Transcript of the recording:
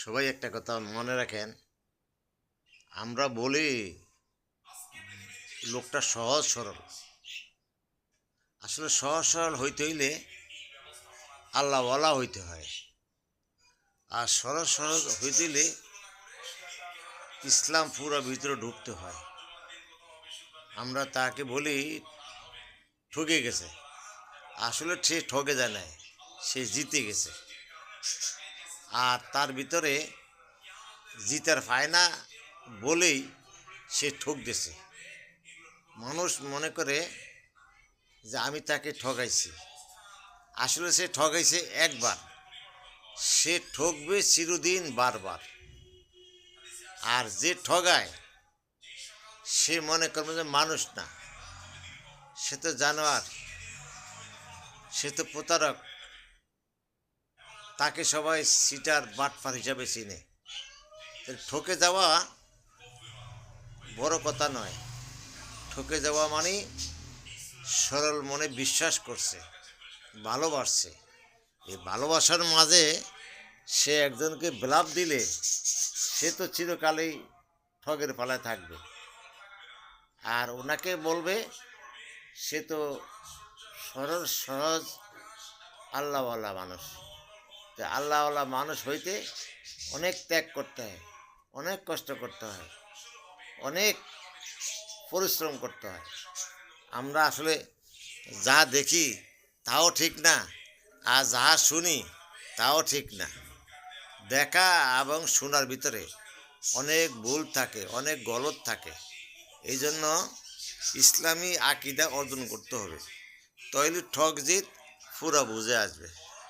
সবাই একটা কথা মনে রাখেন, আমরা বলি লোকটা সহজ সরল। আসলে সহজ সরল হইতে হইলে আল্লাহওয়ালা হইতে হয়। আর সরল সরল হইতে হইলে ইসলাম পুরো ভিতরে ঢুকতে হয়। আমরা তাকে বলি ঠকে গেছে, আসলে সে ঠকে যায় নাই, সে জিতে গেছে। আর তার ভিতরে জিতার ফায়না বলেই সে ঠক গেছে। মানুষ মনে করে যে আমি তাকে ঠকাইছি, আসলে সে ঠকাইছে একবার, সে ঠকবে চিরদিন বারবার। আর যে ঠগায় সে মনে করবে যে মানুষ না, সে তো জানোয়ার, সে তো প্রতারক, তাকে সবাই সিটার বাটপার হিসাবে চিনে। ঠকে যাওয়া বড় কথা নয়। ঠকে যাওয়া মানে সরল মনে বিশ্বাস করছে, ভালোবাসছে। এই ভালোবাসার মাঝে সে একজনকে বিলাপ দিলে সে তো চিরকালেই ঠগের পালায় থাকবে। আর ওনাকে বলবে সে তো সরল সহজ আল্লাহওয়ালা মানুষ। তো আল্লাহওয়ালা মানুষ হইতে অনেক ত্যাগ করতে হয়, অনেক কষ্ট করতে হয়, অনেক পরিশ্রম করতে হয়। আমরা আসলে যা দেখি তাও ঠিক না, আর যা শুনি তাও ঠিক না। দেখা এবং শোনার ভিতরে অনেক ভুল থাকে, অনেক গলত থাকে। এই জন্য ইসলামী আকিদা অর্জন করতে হবে, তাহলে ঠক জিত পুরা বুঝে আসবে।